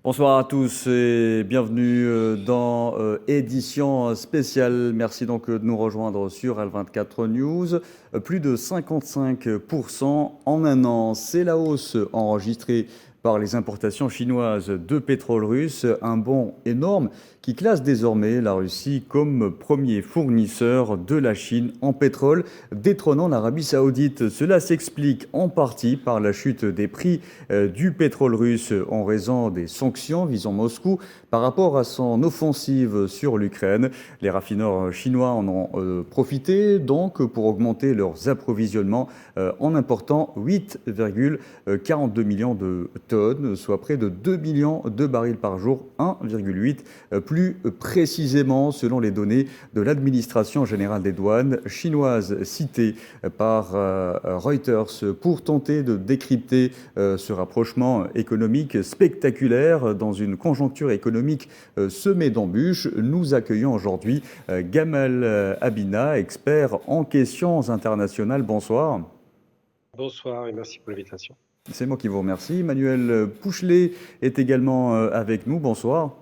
Bonsoir à tous et bienvenue dans édition spéciale. Merci donc de nous rejoindre sur L24 News. Plus de 55% en un an. C'est la hausse enregistrée par les importations chinoises de pétrole russe. Un bond énorme qui classe désormais la Russie comme premier fournisseur de la Chine en pétrole, détrônant l'Arabie Saoudite. Cela s'explique en partie par la chute des prix du pétrole russe en raison des sanctions visant Moscou par rapport à son offensive sur l'Ukraine. Les raffineurs chinois en ont profité donc pour augmenter leurs approvisionnements en important 8,42 millions de tonnes, soit près de 2 millions de barils par jour, 1,8 plus précisément selon les données de l'administration générale des douanes chinoise citée par Reuters pour tenter de décrypter ce rapprochement économique spectaculaire dans une conjoncture économique semée d'embûches. Nous accueillons aujourd'hui Gamal Abina, expert en questions internationales. Bonsoir. Bonsoir et merci pour l'invitation. C'est moi qui vous remercie. Manuel Pouchelet est également avec nous. Bonsoir.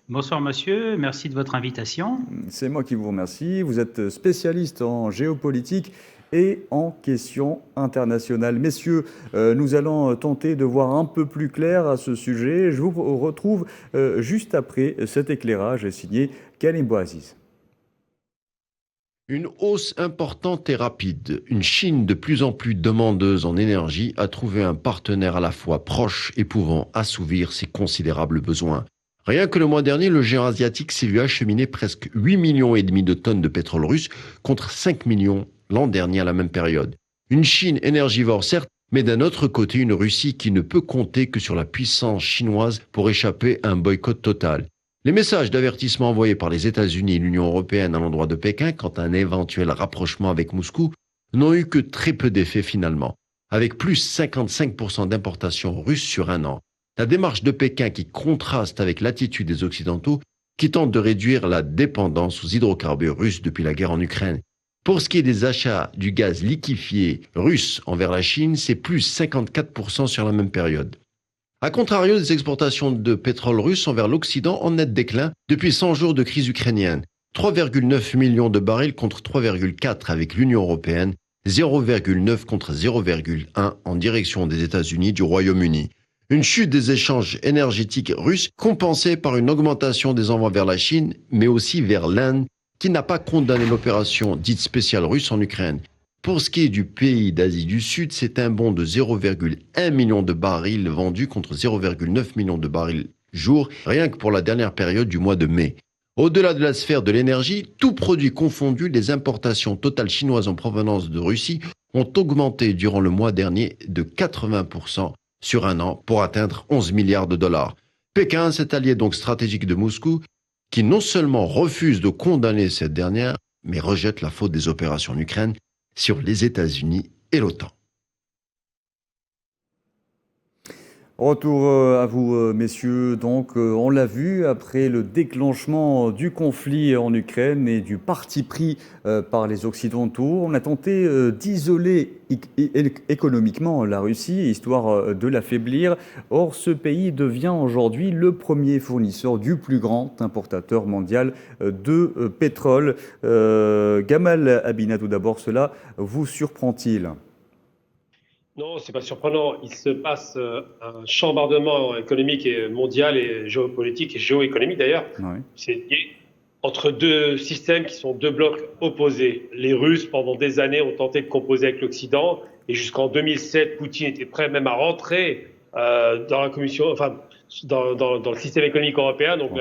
Bonsoir monsieur, merci de votre invitation. C'est moi qui vous remercie. Vous êtes spécialiste en géopolitique et en questions internationales. Messieurs, nous allons tenter de voir un peu plus clair à ce sujet. Je vous retrouve juste après cet éclairage signé Karim Bouaziz. Une hausse importante et rapide. Une Chine de plus en plus demandeuse en énergie a trouvé un partenaire à la fois proche et pouvant assouvir ses considérables besoins. Rien que le mois dernier, le géant asiatique s'est vu acheminer presque 8,5 millions de tonnes de pétrole russe contre 5 millions l'an dernier à la même période. Une Chine énergivore certes, mais d'un autre côté une Russie qui ne peut compter que sur la puissance chinoise pour échapper à un boycott total. Les messages d'avertissement envoyés par les États-Unis et l'Union européenne à l'endroit de Pékin quant à un éventuel rapprochement avec Moscou n'ont eu que très peu d'effet finalement, avec plus 55% d'importations russes sur un an. La démarche de Pékin qui contraste avec l'attitude des Occidentaux qui tentent de réduire la dépendance aux hydrocarbures russes depuis la guerre en Ukraine. Pour ce qui est des achats du gaz liquéfié russe envers la Chine, c'est plus 54% sur la même période. A contrario, des exportations de pétrole russe envers l'Occident en net déclin depuis 100 jours de crise ukrainienne. 3,9 millions de barils contre 3,4 avec l'Union européenne, 0,9 contre 0,1 en direction des États-Unis du Royaume-Uni. Une chute des échanges énergétiques russes compensée par une augmentation des envois vers la Chine, mais aussi vers l'Inde, qui n'a pas condamné l'opération dite spéciale russe en Ukraine. Pour ce qui est du pays d'Asie du Sud, c'est un bond de 0,1 million de barils vendus contre 0,9 million de barils jour, rien que pour la dernière période du mois de mai. Au-delà de la sphère de l'énergie, tout produit confondu, les importations totales chinoises en provenance de Russie ont augmenté durant le mois dernier de 80% sur un an pour atteindre 11 milliards de dollars. Pékin, cet allié donc stratégique de Moscou, qui non seulement refuse de condamner cette dernière, mais rejette la faute des opérations en Ukraine sur les États-Unis et l'OTAN. Retour à vous, messieurs. Donc, on l'a vu, après le déclenchement du conflit en Ukraine et du parti pris par les Occidentaux, on a tenté d'isoler économiquement la Russie, histoire de l'affaiblir. Or, ce pays devient aujourd'hui le premier fournisseur du plus grand importateur mondial de pétrole. Gamal Abina, tout d'abord, cela vous surprend-il ? Non, c'est pas surprenant. Il se passe un chambardement économique et mondial et géopolitique et géoéconomique d'ailleurs. Oui. C'est lié entre deux systèmes qui sont deux blocs opposés. Les Russes, pendant des années, ont tenté de composer avec l'Occident et jusqu'en 2007, Poutine était prêt même à rentrer dans la commission, enfin dans le système économique européen. Donc,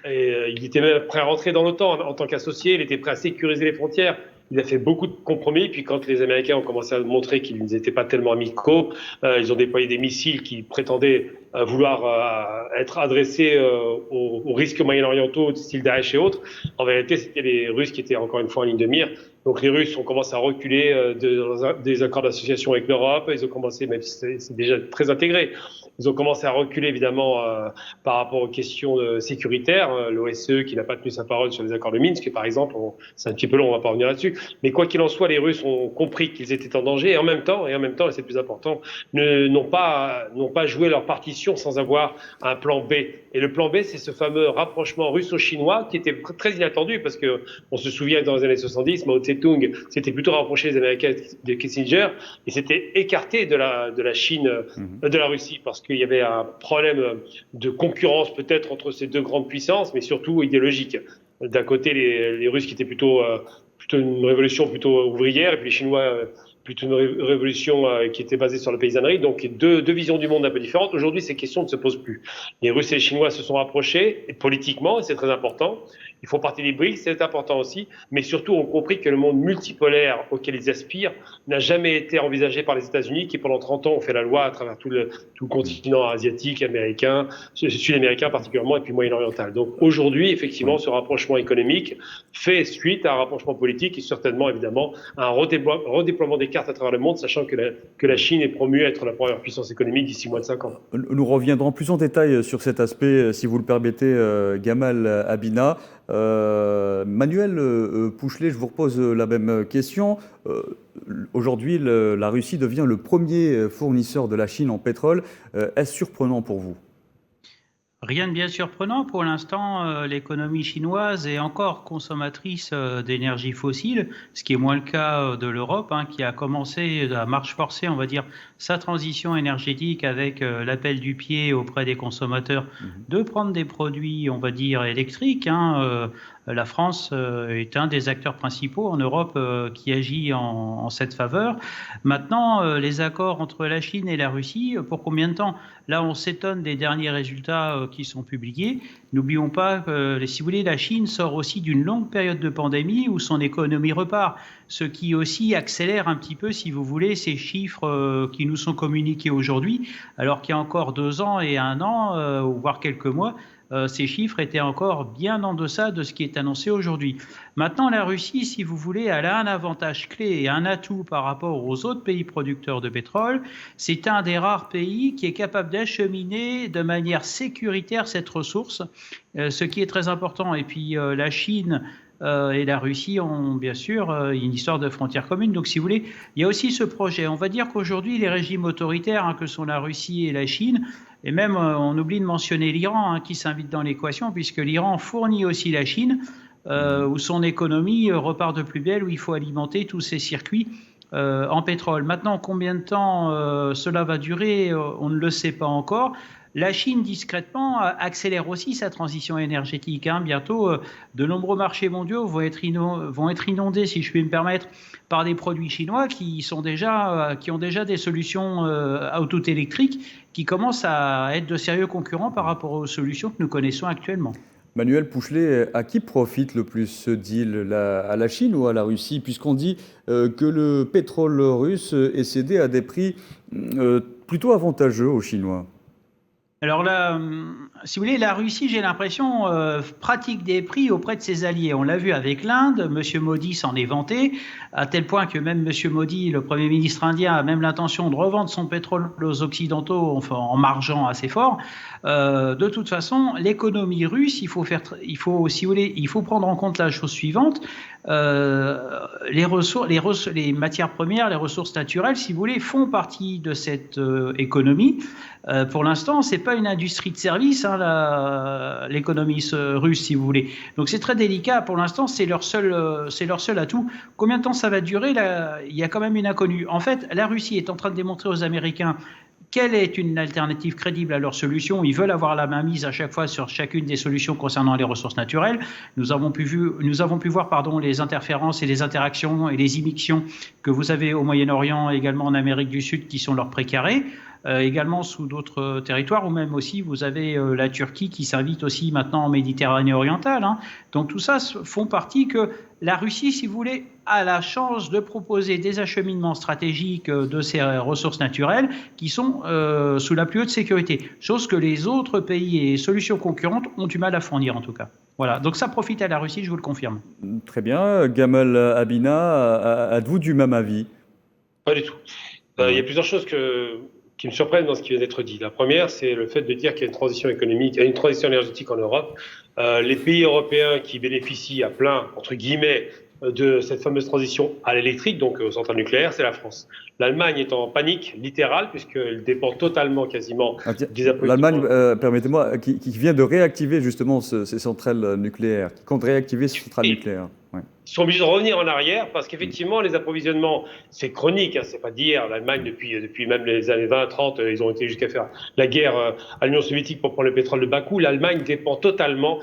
il était même prêt à rentrer dans l'OTAN en tant qu'associé. Il était prêt à sécuriser les frontières. Il a fait beaucoup de compromis, puis quand les Américains ont commencé à montrer qu'ils n'étaient pas tellement amicaux, ils ont déployé des missiles qui prétendaient vouloir être adressés aux risques moyen-orientaux, style Daesh et autres. En vérité, c'était les Russes qui étaient encore une fois en ligne de mire. Donc les Russes ont commencé à reculer des accords d'association avec l'Europe. Ils ont commencé, même si c'est déjà très intégré, Ils ont commencé à reculer évidemment par rapport aux questions sécuritaires. L'OSCE qui n'a pas tenu sa parole sur les accords de Minsk, par exemple, c'est un petit peu long, on va pas revenir là-dessus. Mais quoi qu'il en soit, les Russes ont compris qu'ils étaient en danger et en même temps, et c'est le plus important, n'ont pas joué leur partition sans avoir un plan B. Et le plan B, c'est ce fameux rapprochement russo-chinois qui était très inattendu parce que on se souvient que dans les années 70, Mao Tse-tung s'était plutôt rapproché des Américains de Kissinger et s'était écarté de la Chine, de la Russie, parce qu'il y avait un problème de concurrence peut-être entre ces deux grandes puissances, mais surtout idéologique. D'un côté, les Russes qui étaient plutôt une révolution plutôt ouvrière, et puis les Chinois plutôt une révolution qui était basée sur la paysannerie. Donc deux visions du monde un peu différentes. Aujourd'hui, ces questions ne se posent plus. Les Russes et les Chinois se sont rapprochés, et politiquement, et c'est très important. Ils font partie des BRICS, c'est important aussi, mais surtout ont compris que le monde multipolaire auquel ils aspirent n'a jamais été envisagé par les États-Unis, qui pendant 30 ans ont fait la loi à travers tout le continent asiatique, américain, sud-américain particulièrement, et puis moyen-oriental. Donc aujourd'hui, effectivement, ce rapprochement économique fait suite à un rapprochement politique et certainement, évidemment, à un redéploiement des cartes à travers le monde, sachant que la Chine est promue à être la première puissance économique d'ici moins de 5 ans. Nous reviendrons plus en détail sur cet aspect, si vous le permettez, Gamal Abina. Manuel Pouchelet, je vous repose la même question. Aujourd'hui, la Russie devient le premier fournisseur de la Chine en pétrole. Est-ce surprenant pour vous ? Rien de bien surprenant. Pour l'instant, l'économie chinoise est encore consommatrice d'énergie fossile, ce qui est moins le cas de l'Europe, qui a commencé à marche forcée, on va dire, sa transition énergétique avec l'appel du pied auprès des consommateurs de prendre des produits, on va dire, électriques. La France est un des acteurs principaux en Europe qui agit en cette faveur. Maintenant, les accords entre la Chine et la Russie, pour combien de temps ? Là, on s'étonne des derniers résultats qui sont publiés. N'oublions pas que, si vous voulez, la Chine sort aussi d'une longue période de pandémie où son économie repart, ce qui aussi accélère un petit peu, si vous voulez, ces chiffres qui nous sont communiqués aujourd'hui, alors qu'il y a encore 2 ans et 1 an, voire quelques mois, ces chiffres étaient encore bien en deçà de ce qui est annoncé aujourd'hui. Maintenant, la Russie, si vous voulez, elle a un avantage clé et un atout par rapport aux autres pays producteurs de pétrole. C'est un des rares pays qui est capable d'acheminer de manière sécuritaire cette ressource, ce qui est très important. Et puis, la Chine et la Russie ont bien sûr une histoire de frontières communes. Donc, si vous voulez, il y a aussi ce projet. On va dire qu'aujourd'hui, les régimes autoritaires que sont la Russie et la Chine, et même on oublie de mentionner l'Iran qui s'invite dans l'équation, puisque l'Iran fournit aussi la Chine, où son économie repart de plus belle, où il faut alimenter tous ces circuits en pétrole. Maintenant, combien de temps cela va durer, on ne le sait pas encore. La Chine, discrètement, accélère aussi sa transition énergétique. Bientôt, de nombreux marchés mondiaux vont être inondés, si je puis me permettre, par des produits chinois qui ont déjà des solutions auto électriques qui commencent à être de sérieux concurrents par rapport aux solutions que nous connaissons actuellement. Manuel Pouchelet, à qui profite le plus ce deal, à la Chine ou à la Russie, puisqu'on dit que le pétrole russe est cédé à des prix plutôt avantageux aux Chinois? Alors là, si vous voulez, la Russie, j'ai l'impression, pratique des prix auprès de ses alliés. On l'a vu avec l'Inde, M. Modi s'en est vanté, à tel point que même M. Modi, le Premier ministre indien, a même l'intention de revendre son pétrole aux Occidentaux en margeant assez fort. De toute façon, l'économie russe, il faut prendre en compte la chose suivante. Les matières premières, les ressources naturelles, si vous voulez, font partie de cette économie. Pour l'instant, c'est pas une industrie de service, l'économie russe, si vous voulez. Donc c'est très délicat. Pour l'instant, c'est leur seul atout. Combien de temps ça va durer ? Là, il y a quand même une inconnue. En fait, la Russie est en train de démontrer aux Américains quelle est une alternative crédible à leur solution. Ils veulent avoir la main mise à chaque fois sur chacune des solutions concernant les ressources naturelles. Nous avons pu voir les interférences et les interactions et les immixtions que vous avez au Moyen-Orient et également en Amérique du Sud qui sont leurs précarés. Également sous d'autres territoires, ou même aussi vous avez la Turquie qui s'invite aussi maintenant en Méditerranée orientale. Donc tout ça font partie que la Russie, si vous voulez, a la chance de proposer des acheminements stratégiques de ces ressources naturelles qui sont sous la plus haute sécurité, chose que les autres pays et solutions concurrentes ont du mal à fournir en tout cas. Voilà, donc ça profite à la Russie, je vous le confirme. Très bien. Gamal Abina, êtes-vous du même avis ? Pas du tout. Il y a plusieurs choses qui me surprennent dans ce qui vient d'être dit. La première, c'est le fait de dire qu'il y a une transition économique, il y a une transition énergétique en Europe. Les pays européens qui bénéficient à plein, entre guillemets, de cette fameuse transition à l'électrique, donc aux centrales nucléaires, c'est la France. L'Allemagne est en panique littérale, puisqu'elle dépend totalement, quasiment, des approvisionnements. L'Allemagne, permettez-moi, qui vient de réactiver justement ces centrales nucléaires, qui compte réactiver ces centrales nucléaires. Ouais. Ils sont obligés de revenir en arrière parce qu'effectivement, les approvisionnements, c'est chronique, hein, c'est pas d'hier. L'Allemagne, depuis même les années 20-30, ils ont été jusqu'à faire la guerre à l'Union soviétique pour prendre le pétrole de Bakou. L'Allemagne dépend totalement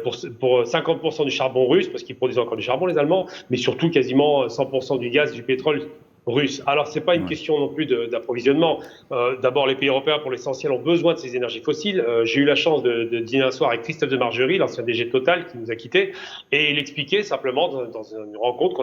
pour 50% du charbon russe, parce qu'ils produisent encore du charbon, les Allemands, mais surtout quasiment 100% du gaz, du pétrole russe. Alors, c'est pas une question non plus d'approvisionnement. D'abord, les pays européens, pour l'essentiel, ont besoin de ces énergies fossiles. J'ai eu la chance de dîner un soir avec Christophe de Margerie, l'ancien DG de Total, qui nous a quittés, et il expliquait simplement, dans une rencontre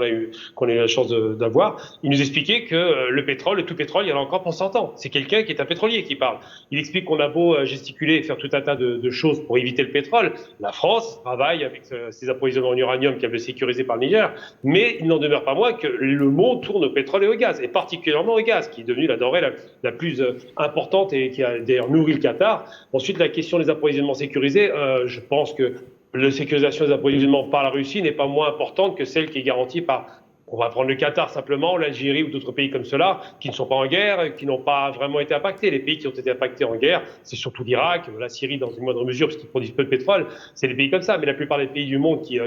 qu'on a eu la chance d'avoir, il nous expliquait que le pétrole, tout pétrole, il y en a encore pour 100 ans. C'est quelqu'un qui est un pétrolier qui parle. Il explique qu'on a beau gesticuler et faire tout un tas de choses pour éviter le pétrole. La France travaille avec ses approvisionnements en uranium qu'elle veut sécuriser par le Niger, mais il n'en demeure pas moins que le monde tourne au pétrole et au gaz, et particulièrement au gaz, qui est devenu la denrée la plus importante et qui a d'ailleurs nourri le Qatar. Ensuite, la question des approvisionnements sécurisés, je pense que la sécurisation des approvisionnements par la Russie n'est pas moins importante que celle qui est garantie par, on va prendre le Qatar simplement, l'Algérie ou d'autres pays comme cela, qui ne sont pas en guerre, qui n'ont pas vraiment été impactés. Les pays qui ont été impactés en guerre, c'est surtout l'Irak, la Syrie dans une moindre mesure, parce qu'ils produisent peu de pétrole, c'est des pays comme ça. Mais la plupart des pays du monde qui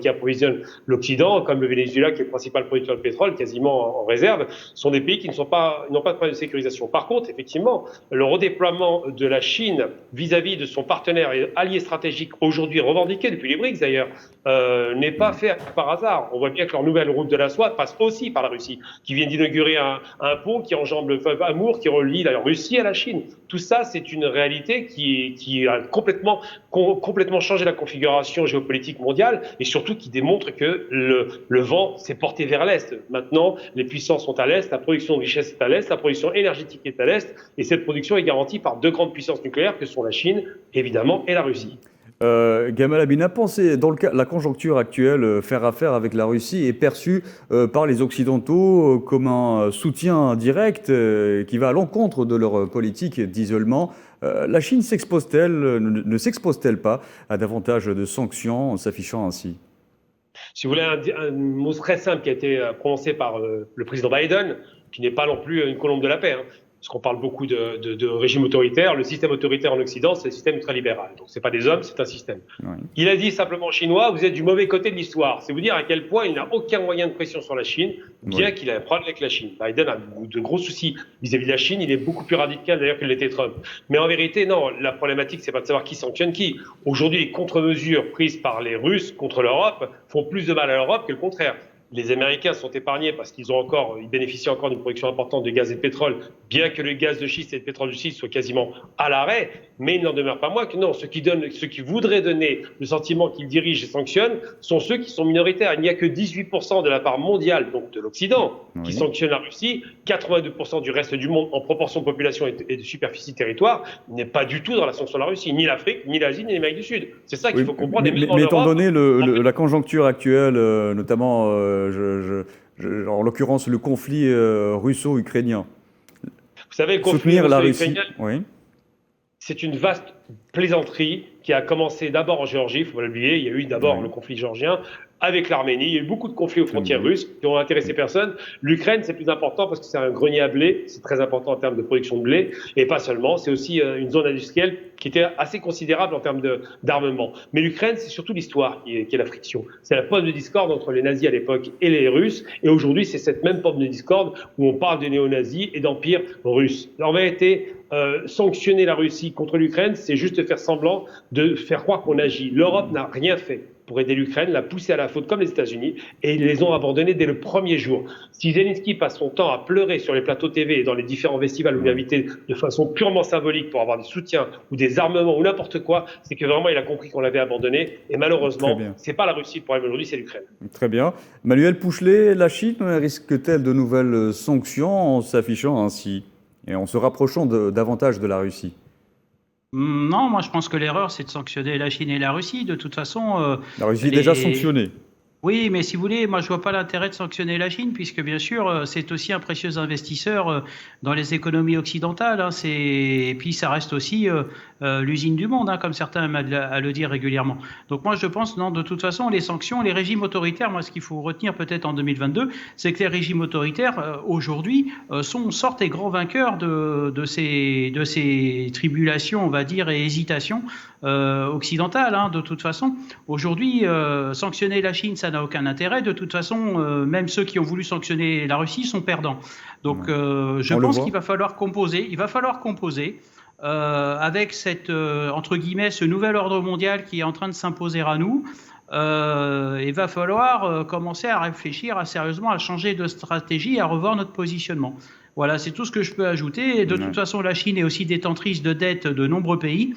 approvisionnent l'Occident, comme le Venezuela, qui est le principal producteur de pétrole, quasiment en réserve, sont des pays qui n'ont pas de problème de sécurisation. Par contre, effectivement, le redéploiement de la Chine vis-à-vis de son partenaire et allié stratégique, aujourd'hui revendiqué depuis les BRICS d'ailleurs, n'est pas fait par hasard. On voit bien que leur nouvelle route de la soie passe aussi par la Russie, qui vient d'inaugurer un pont qui enjambe le fleuve Amour, qui relie la Russie à la Chine. Tout ça, c'est une réalité qui a complètement changé la configuration géopolitique mondiale, et surtout qui démontre que le vent s'est porté vers l'Est. Maintenant, les puissances sont à l'Est, la production de richesse est à l'Est, la production énergétique est à l'Est, et cette production est garantie par deux grandes puissances nucléaires que sont la Chine, évidemment, et la Russie. Gamal Abina, pensez, dans la conjoncture actuelle, faire affaire avec la Russie est perçu par les Occidentaux comme un soutien direct qui va à l'encontre de leur politique d'isolement. La Chine ne s'expose-t-elle pas à davantage de sanctions en s'affichant ainsi? Si vous voulez un mot très simple qui a été prononcé par le président Biden, qui n'est pas non plus une colombe de la paix, hein, parce qu'on parle beaucoup de régime autoritaire. Le système autoritaire en Occident, c'est le système ultralibéral. Donc, c'est pas des hommes, c'est un système. Oui. Il a dit simplement aux Chinois, vous êtes du mauvais côté de l'histoire. C'est vous dire à quel point il n'a aucun moyen de pression sur la Chine, bien qu'il ait un problème avec la Chine. Biden a de gros soucis vis-à-vis de la Chine. Il est beaucoup plus radical d'ailleurs que l'était Trump. Mais en vérité, non, la problématique, c'est pas de savoir qui sanctionne qui. Aujourd'hui, les contre-mesures prises par les Russes contre l'Europe font plus de mal à l'Europe que le contraire. Les Américains sont épargnés parce qu'ils bénéficient encore d'une production importante de gaz et de pétrole, bien que le gaz de schiste et le pétrole de schiste soient quasiment à l'arrêt. Mais il n'en demeure pas moins que non, ceux qui voudraient donner le sentiment qu'ils dirigent et sanctionnent sont ceux qui sont minoritaires. Il n'y a que 18% de la part mondiale, donc de l'Occident, qui sanctionne la Russie. 82% du reste du monde, en proportion de population et de superficie de territoire, n'est pas du tout dans la sanction de la Russie. Ni l'Afrique, ni l'Asie, ni l'Amérique du Sud. C'est ça qu'il faut comprendre. Mais étant donné la conjoncture actuelle, notamment en l'occurrence le conflit russo-ukrainien. Vous savez, le conflit russo-ukrainien, c'est une vaste plaisanterie qui a commencé d'abord en Géorgie, il ne faut pas l'oublier. Il y a eu d'abord le conflit géorgien avec l'Arménie. Il y a eu beaucoup de conflits aux frontières russes qui ont intéressé personne. L'Ukraine, c'est plus important parce que c'est un grenier à blé. C'est très important en termes de production de blé. Et pas seulement, c'est aussi une zone industrielle qui était assez considérable en termes d'armement. Mais l'Ukraine, c'est surtout l'histoire qui est la friction. C'est la pomme de discorde entre les nazis à l'époque et les Russes. Et aujourd'hui, c'est cette même pomme de discorde où on parle de néo-nazis et d'empire russe. En vérité, sanctionner la Russie contre l'Ukraine, c'est juste faire semblant de faire croire qu'on agit. L'Europe n'a rien fait pour aider l'Ukraine, l'a poussée à la faute comme les États-Unis, et ils les ont abandonnés dès le premier jour. Si Zelensky passe son temps à pleurer sur les plateaux TV et dans les différents festivals où il est invité de façon purement symbolique pour avoir des soutiens ou des armements ou n'importe quoi, c'est que vraiment il a compris qu'on l'avait abandonné, et malheureusement, c'est pas la Russie le problème aujourd'hui, c'est l'Ukraine. Très bien. Manuel Pouchelet, la Chine risque-t-elle de nouvelles sanctions en s'affichant ainsi et en se rapprochant davantage de la Russie? Non, moi je pense que l'erreur c'est de sanctionner la Chine et la Russie. De toute façon, la Russie est déjà sanctionnée. Oui, mais si vous voulez, moi je vois pas l'intérêt de sanctionner la Chine, puisque bien sûr, c'est aussi un précieux investisseur dans les économies occidentales. Hein, et puis ça reste aussi l'usine du monde, hein, comme certains aiment à le dire régulièrement. Donc moi je pense, non, de toute façon, les sanctions, les régimes autoritaires, moi ce qu'il faut retenir peut-être en 2022, c'est que les régimes autoritaires, aujourd'hui, sortent les grands vainqueurs de ces tribulations, on va dire, et hésitations occidentales. Hein, de toute façon, aujourd'hui, sanctionner la Chine, ça n'a aucun intérêt. De toute façon, même ceux qui ont voulu sanctionner la Russie sont perdants. Donc, je pense qu'il va falloir composer. Il va falloir composer avec cette, entre guillemets, ce nouvel ordre mondial qui est en train de s'imposer à nous. Il va falloir commencer à réfléchir sérieusement à changer de stratégie et à revoir notre positionnement. Voilà, c'est tout ce que je peux ajouter. Et de toute façon, la Chine est aussi détentrice de dettes de nombreux pays.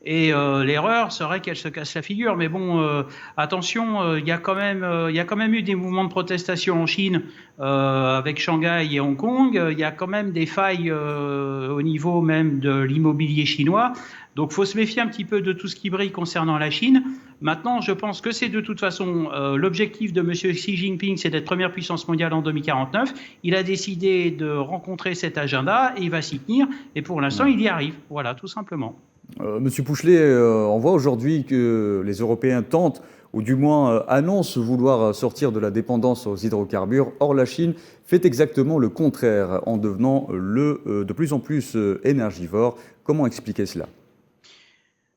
Et l'erreur serait qu'elle se casse la figure. Mais bon, attention, il y a quand même eu des mouvements de protestation en Chine avec Shanghai et Hong Kong. Il y a quand même des failles au niveau même de l'immobilier chinois. Donc, faut se méfier un petit peu de tout ce qui brille concernant la Chine. Maintenant, je pense que c'est de toute façon l'objectif de M. Xi Jinping, c'est d'être première puissance mondiale en 2049. Il a décidé de rencontrer cet agenda et il va s'y tenir. Et pour l'instant, il y arrive. Voilà, tout simplement. Monsieur Pouchelet, on voit aujourd'hui que les Européens tentent, ou du moins annoncent vouloir sortir de la dépendance aux hydrocarbures. Or, la Chine fait exactement le contraire en devenant de plus en plus énergivore. Comment expliquer cela ?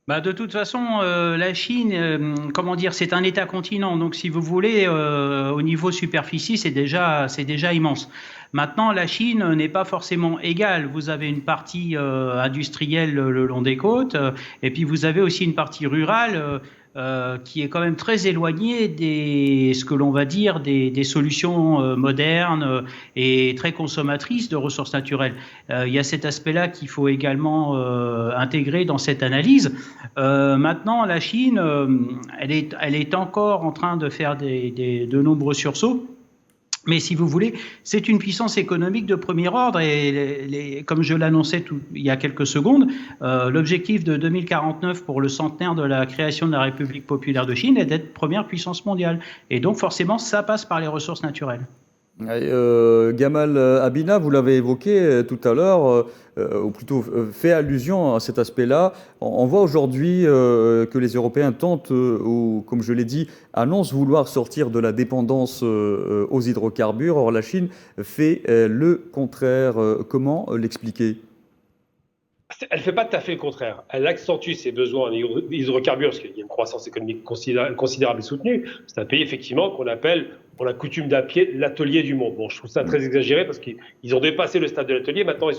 De toute façon, la Chine, comment dire, c'est un État-continent. Donc, si vous voulez, au niveau superficie, c'est déjà immense. Maintenant, la Chine n'est pas forcément égale. Vous avez une partie industrielle le long des côtes, et puis vous avez aussi une partie rurale qui est quand même très éloignée ce que l'on va dire des solutions modernes et très consommatrices de ressources naturelles. Il y a cet aspect-là qu'il faut également intégrer dans cette analyse. Maintenant, la Chine, elle est encore en train de faire de nombreux sursauts. Mais si vous voulez, c'est une puissance économique de premier ordre et comme je l'annonçais il y a quelques secondes, l'objectif de 2049 pour le centenaire de la création de la République populaire de Chine est d'être première puissance mondiale. Et donc forcément, ça passe par les ressources naturelles. Gamal Abina, vous l'avez évoqué tout à l'heure, ou plutôt fait allusion à cet aspect-là. On voit aujourd'hui que les Européens tentent, ou comme je l'ai dit, annoncent vouloir sortir de la dépendance aux hydrocarbures. Or, la Chine fait le contraire. Comment l'expliquer ? Elle ne fait pas tout à fait le contraire. Elle accentue ses besoins en hydrocarbures, parce qu'il y a une croissance économique considérable et soutenue. C'est un pays, effectivement, qu'on appelle, on a coutume d'appeler l'atelier du monde. Bon, je trouve ça très exagéré parce qu'ils ont dépassé le stade de l'atelier. Maintenant, ils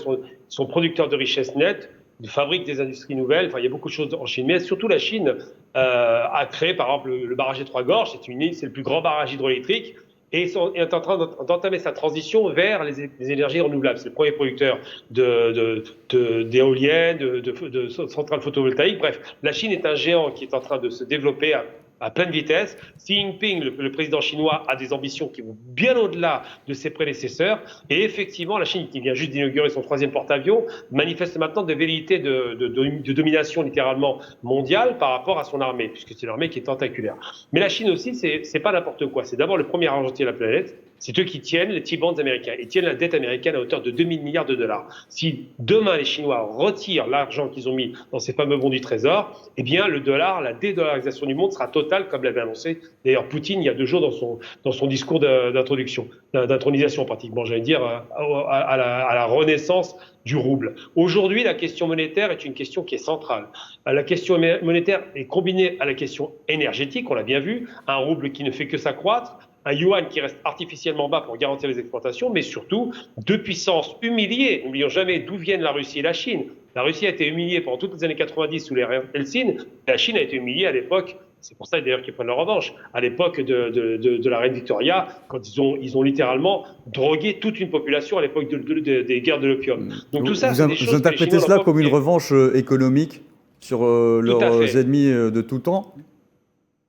sont producteurs de richesses nettes, de fabriquent des industries nouvelles. Enfin, il y a beaucoup de choses en Chine. Mais surtout, la Chine a créé, par exemple, le barrage des Trois Gorges. C'est le plus grand barrage hydroélectrique. Et est en train d'entamer sa transition vers les énergies renouvelables. C'est le premier producteur d'éoliennes, de centrales photovoltaïques. Bref, la Chine est un géant qui est en train de se développer à pleine vitesse. Xi Jinping, le président chinois, a des ambitions qui vont bien au-delà de ses prédécesseurs. Et effectivement, la Chine, qui vient juste d'inaugurer son 3e porte-avions, manifeste maintenant des velléités de domination littéralement mondiale par rapport à son armée, puisque c'est une armée qui est tentaculaire. Mais la Chine aussi, c'est pas n'importe quoi. C'est d'abord le premier argentier de la planète. C'est eux qui tiennent les T-bonds américains. Ils tiennent la dette américaine à hauteur de 2000 milliards de dollars. Si demain les Chinois retirent l'argent qu'ils ont mis dans ces fameux bons du Trésor, eh bien le dollar, la dédollarisation du monde sera totale, comme l'avait annoncé d'ailleurs Poutine il y a 2 jours dans son discours d'intronisation pratiquement, j'allais dire, à la renaissance du rouble. Aujourd'hui, la question monétaire est une question qui est centrale. La question monétaire est combinée à la question énergétique, on l'a bien vu, un rouble qui ne fait que s'accroître, un yuan qui reste artificiellement bas pour garantir les exportations, mais surtout 2 puissances humiliées. N'oublions jamais d'où viennent la Russie et la Chine. La Russie a été humiliée pendant toutes les années 90 sous l'ère Helsinki. La Chine a été humiliée à l'époque, c'est pour ça d'ailleurs qu'ils prennent leur revanche, à l'époque de la reine Victoria, quand ils ont littéralement drogué toute une population à l'époque des guerres de l'opium. Donc tout ça, vous interprétez cela comme une revanche économique sur leurs ennemis de tout temps ?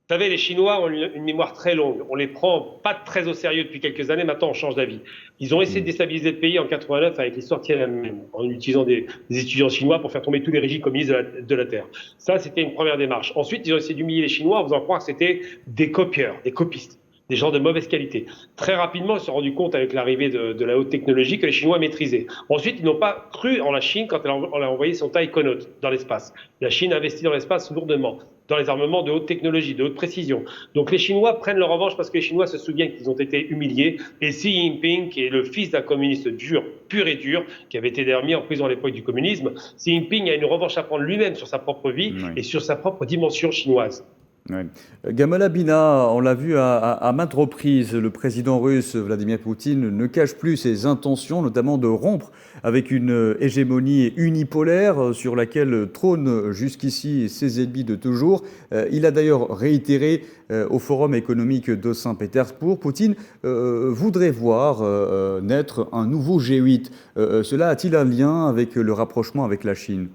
Vous savez, les Chinois ont une mémoire très longue. On les prend pas très au sérieux depuis quelques années. Maintenant, on change d'avis. Ils ont essayé de déstabiliser le pays en 89 avec l'histoire Tiananmen, en utilisant des étudiants chinois pour faire tomber tous les régimes communistes de la Terre. Ça, c'était une première démarche. Ensuite, ils ont essayé d'humilier les Chinois en faisant croire que c'était des copieurs, des copistes. des gens de mauvaise qualité. Très rapidement, ils se sont rendus compte avec l'arrivée de la haute technologie que les Chinois maîtrisaient. Ensuite, ils n'ont pas cru en la Chine quand on a envoyé son taïkonaute dans l'espace. La Chine investit dans l'espace lourdement, dans les armements de haute technologie, de haute précision. Donc les Chinois prennent leur revanche parce que les Chinois se souviennent qu'ils ont été humiliés. Et Xi Jinping, qui est le fils d'un communiste dur, pur et dur, qui avait été d'ailleurs mis en prison à l'époque du communisme, Xi Jinping a une revanche à prendre lui-même sur sa propre vie et sur sa propre dimension chinoise. Ouais. Gamal Abina, on l'a vu à maintes reprises, le président russe Vladimir Poutine ne cache plus ses intentions, notamment de rompre avec une hégémonie unipolaire sur laquelle trônent jusqu'ici ses ennemis de toujours. Il a d'ailleurs réitéré au Forum économique de Saint-Pétersbourg, Poutine voudrait voir naître un nouveau G8. Cela a-t-il un lien avec le rapprochement avec la Chine ?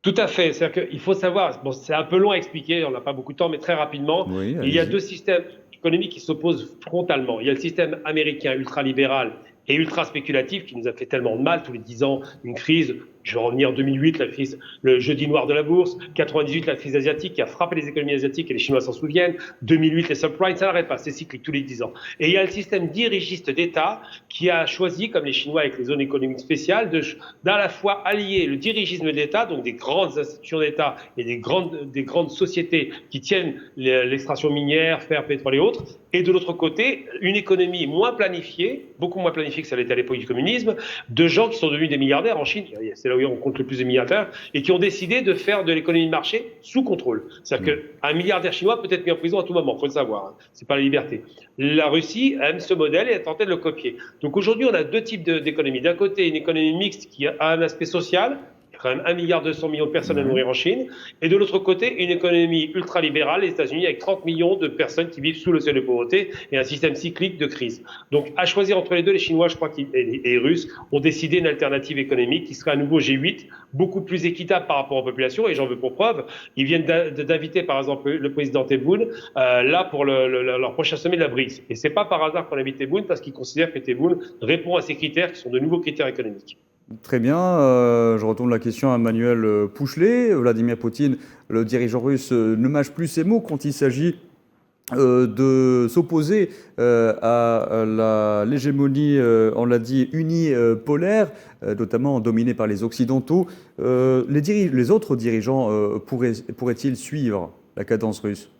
Tout à fait. C'est-à-dire qu'il faut savoir, bon, c'est un peu long à expliquer, on n'a pas beaucoup de temps, mais très rapidement, oui, il y a deux systèmes économiques qui s'opposent frontalement. Il y a le système américain ultralibéral et ultra spéculatif qui nous a fait tellement de mal tous les 10 ans, une crise. Je vais revenir en 2008, la crise, le jeudi noir de la bourse, 98, la crise asiatique qui a frappé les économies asiatiques et les Chinois s'en souviennent, 2008, les subprimes, ça n'arrête pas, c'est cyclique tous les 10 ans. Et il y a le système dirigiste d'État qui a choisi, comme les Chinois avec les zones économiques spéciales, d'à la fois allier le dirigisme d'État, donc des grandes institutions d'État et des grandes sociétés qui tiennent l'extraction minière, fer, pétrole et autres, et de l'autre côté, une économie moins planifiée, beaucoup moins planifiée que ça l'était à l'époque du communisme, de gens qui sont devenus des milliardaires en Chine. C'est là où on compte le plus de milliardaires, et qui ont décidé de faire de l'économie de marché sous contrôle. C'est-à-dire qu'un milliardaire chinois peut être mis en prison à tout moment, il faut le savoir, hein. C'est pas la liberté. La Russie aime ce modèle et a tenté de le copier. Donc aujourd'hui, on a deux types d'économies. D'un côté, une économie mixte qui a un aspect social, quand même 1,2 milliard de personnes à nourrir en Chine, et de l'autre côté, une économie ultralibérale, les États-Unis, avec 30 millions de personnes qui vivent sous le seuil de pauvreté et un système cyclique de crise. Donc, à choisir entre les deux, les Chinois, je crois, et les Russes ont décidé une alternative économique qui serait un nouveau G8, beaucoup plus équitable par rapport aux populations, et j'en veux pour preuve, ils viennent d'inviter, par exemple, le président Tebboune, là, pour leur prochain sommet de la BRICS. Et c'est pas par hasard qu'on invite Tebboune, parce qu'ils considèrent que Tebboune répond à ces critères qui sont de nouveaux critères économiques. Très bien, je retourne la question à Manuel Pouchelet. Vladimir Poutine, le dirigeant russe, ne mâche plus ses mots quand il s'agit de s'opposer à l'hégémonie, on l'a dit, unipolaire, notamment dominée par les Occidentaux. Les autres dirigeants pourraient-ils suivre la cadence russe ?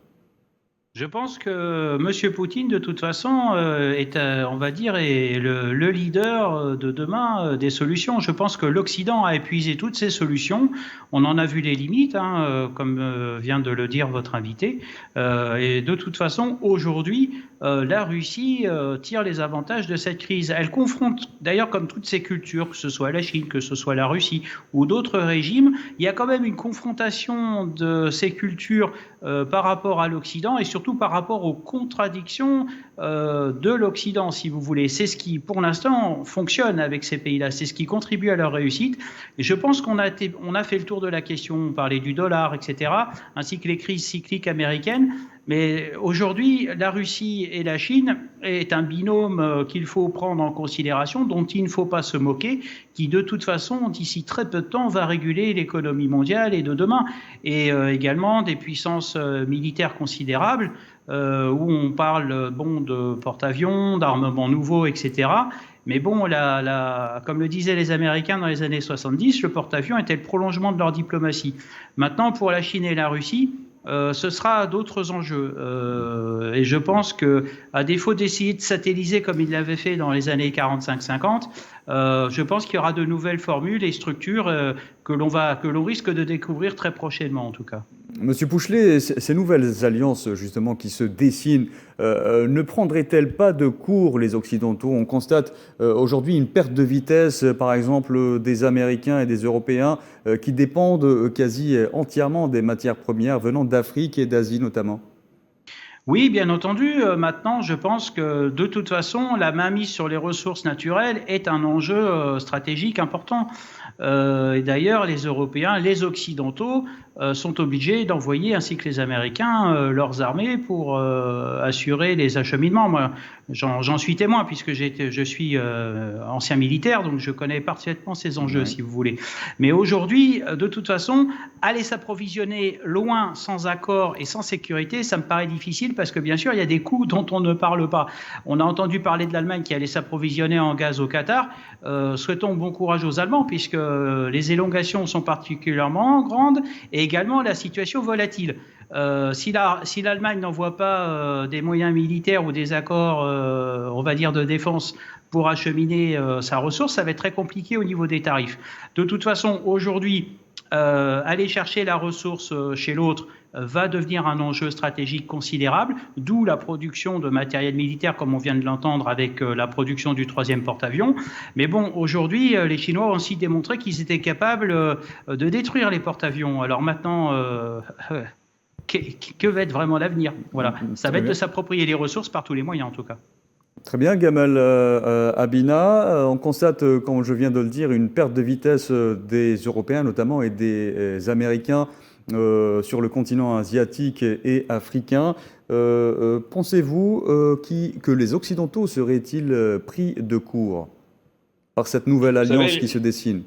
Je pense que M. Poutine, de toute façon, est, on va dire, est le leader de demain des solutions. Je pense que l'Occident a épuisé toutes ces solutions. On en a vu les limites, hein, comme vient de le dire votre invité. Et de toute façon, aujourd'hui, la Russie tire les avantages de cette crise. Elle confronte, d'ailleurs, comme toutes ces cultures, que ce soit la Chine, que ce soit la Russie ou d'autres régimes, il y a quand même une confrontation de ces cultures par rapport à l'Occident et surtout par rapport aux contradictions de l'Occident, si vous voulez. C'est ce qui, pour l'instant, fonctionne avec ces pays-là. C'est ce qui contribue à leur réussite. Et je pense qu'on a fait le tour de la question. On parlait du dollar, etc., ainsi que les crises cycliques américaines. Mais aujourd'hui, la Russie et la Chine est un binôme qu'il faut prendre en considération, dont il ne faut pas se moquer, qui de toute façon, d'ici très peu de temps, va réguler l'économie mondiale et de demain. Et également des puissances militaires considérables, où on parle de porte-avions, d'armements nouveaux, etc. Mais bon, comme le disaient les Américains dans les années 70, le porte-avions était le prolongement de leur diplomatie. Maintenant, pour la Chine et la Russie, ce sera d'autres enjeux. Et je pense qu'à défaut d'essayer de satelliser comme ils l'avaient fait dans les années 45-50, je pense qu'il y aura de nouvelles formules et structures que l'on risque de découvrir très prochainement en tout cas. Monsieur Pouchelet, ces nouvelles alliances justement qui se dessinent, ne prendraient-elles pas de court les Occidentaux ? On constate aujourd'hui une perte de vitesse, par exemple, des Américains et des Européens qui dépendent quasi entièrement des matières premières venant d'Afrique et d'Asie notamment. Oui, bien entendu. Maintenant, je pense que de toute façon, la mainmise sur les ressources naturelles est un enjeu stratégique important. Et d'ailleurs, les Européens, les Occidentaux sont obligés d'envoyer, ainsi que les Américains, leurs armées pour assurer les acheminements. Moi, j'en suis témoin puisque je suis ancien militaire, donc je connais parfaitement ces enjeux, si vous voulez. Mais aujourd'hui, de toute façon, aller s'approvisionner loin, sans accord et sans sécurité, ça me paraît difficile difficile parce que bien sûr, il y a des coûts dont on ne parle pas. On a entendu parler de l'Allemagne qui allait s'approvisionner en gaz au Qatar. Souhaitons bon courage aux Allemands puisque les élongations sont particulièrement grandes et également la situation volatile. Si l'Allemagne n'envoie pas des moyens militaires ou des accords, on va dire, de défense pour acheminer sa ressource, ça va être très compliqué au niveau des tarifs. De toute façon, aujourd'hui, aller chercher la ressource chez l'autre va devenir un enjeu stratégique considérable, d'où la production de matériel militaire, comme on vient de l'entendre avec la production du 3e porte-avions. Mais bon, aujourd'hui, les Chinois ont aussi démontré qu'ils étaient capables de détruire les porte-avions. Alors maintenant, que va être vraiment l'avenir? Voilà, ça va être de s'approprier les ressources par tous les moyens en tout cas. Très bien, Gamal Abina. On constate, comme je viens de le dire, une perte de vitesse des Européens notamment et des Américains sur le continent asiatique et africain. Pensez-vous que les Occidentaux seraient-ils pris de court par cette nouvelle alliance qui se dessine?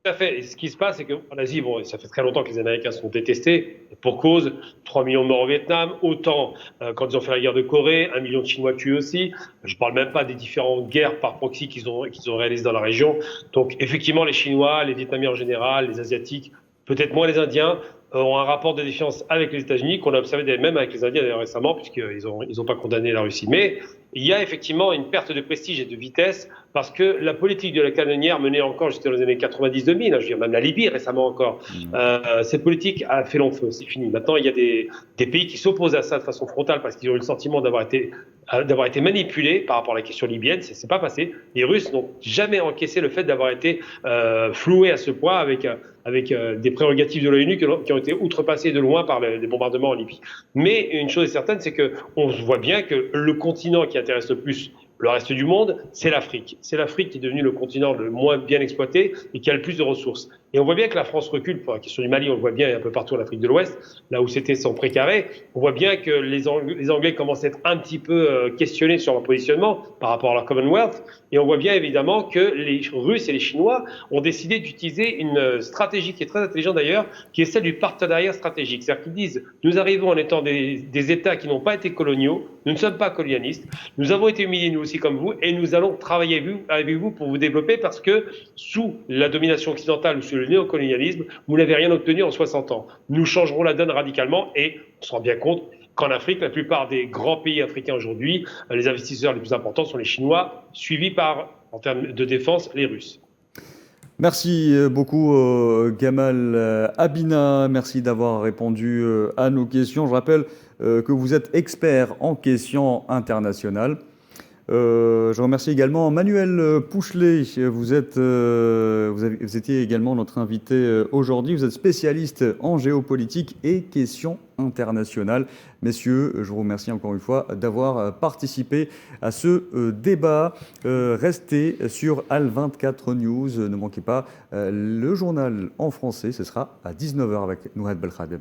Tout à fait. Et ce qui se passe, c'est qu'en Asie, bon, ça fait très longtemps que les Américains sont détestés. Et pour cause, 3 millions de morts au Vietnam, autant quand ils ont fait la guerre de Corée, 1 million de Chinois tués aussi. Je ne parle même pas des différentes guerres par proxy qu'ils ont réalisées dans la région. Donc effectivement, les Chinois, les Vietnamiens en général, les Asiatiques, peut-être moins les Indiens, ont un rapport de défiance avec les États-Unis qu'on a observé même avec les Indiens d'ailleurs récemment, puisqu'ils ont pas condamné la Russie. Mais il y a effectivement une perte de prestige et de vitesse parce que la politique de la canonnière menée encore jusqu'à les années 90-2000, je veux dire même la Libye récemment encore, cette politique a fait long feu, c'est fini. Maintenant, il y a des pays qui s'opposent à ça de façon frontale parce qu'ils ont eu le sentiment d'avoir été manipulés par rapport à la question libyenne. C'est pas passé. Les Russes n'ont jamais encaissé le fait d'avoir été floués à ce point avec des prérogatives de l'ONU qui ont été outrepassées de loin par les bombardements en Libye. Mais une chose est certaine, c'est qu'on voit bien que le continent qui intéresse le plus le reste du monde, c'est l'Afrique. C'est l'Afrique qui est devenu le continent le moins bien exploité et qui a le plus de ressources. Et on voit bien que la France recule pour la question du Mali, on le voit bien un peu partout en Afrique de l'Ouest, là où c'était son précaré. On voit bien que les Anglais commencent à être un petit peu questionnés sur leur positionnement par rapport à leur Commonwealth. Et on voit bien évidemment que les Russes et les Chinois ont décidé d'utiliser une stratégie qui est très intelligente d'ailleurs, qui est celle du partenariat stratégique. C'est-à-dire qu'ils disent, nous arrivons en étant des États qui n'ont pas été coloniaux, nous ne sommes pas colonialistes, nous avons été humiliés nous aussi comme vous, et nous allons travailler avec vous pour vous développer parce que sous la domination occidentale ou sous le néocolonialisme, vous n'avez rien obtenu en 60 ans. Nous changerons la donne radicalement et on se rend bien compte qu'en Afrique, la plupart des grands pays africains aujourd'hui, les investisseurs les plus importants sont les Chinois, suivis par, en termes de défense, les Russes. Merci beaucoup Gamal Abina, merci d'avoir répondu à nos questions. Je rappelle que vous êtes expert en questions internationales. Je remercie également Manuel Pouchelet. Vous étiez également notre invité aujourd'hui. Vous êtes spécialiste en géopolitique et questions internationales. Messieurs, je vous remercie encore une fois d'avoir participé à ce débat. Restez sur Al24 News. Ne manquez pas le journal en français. Ce sera à 19h avec Nouhad Belkhadem.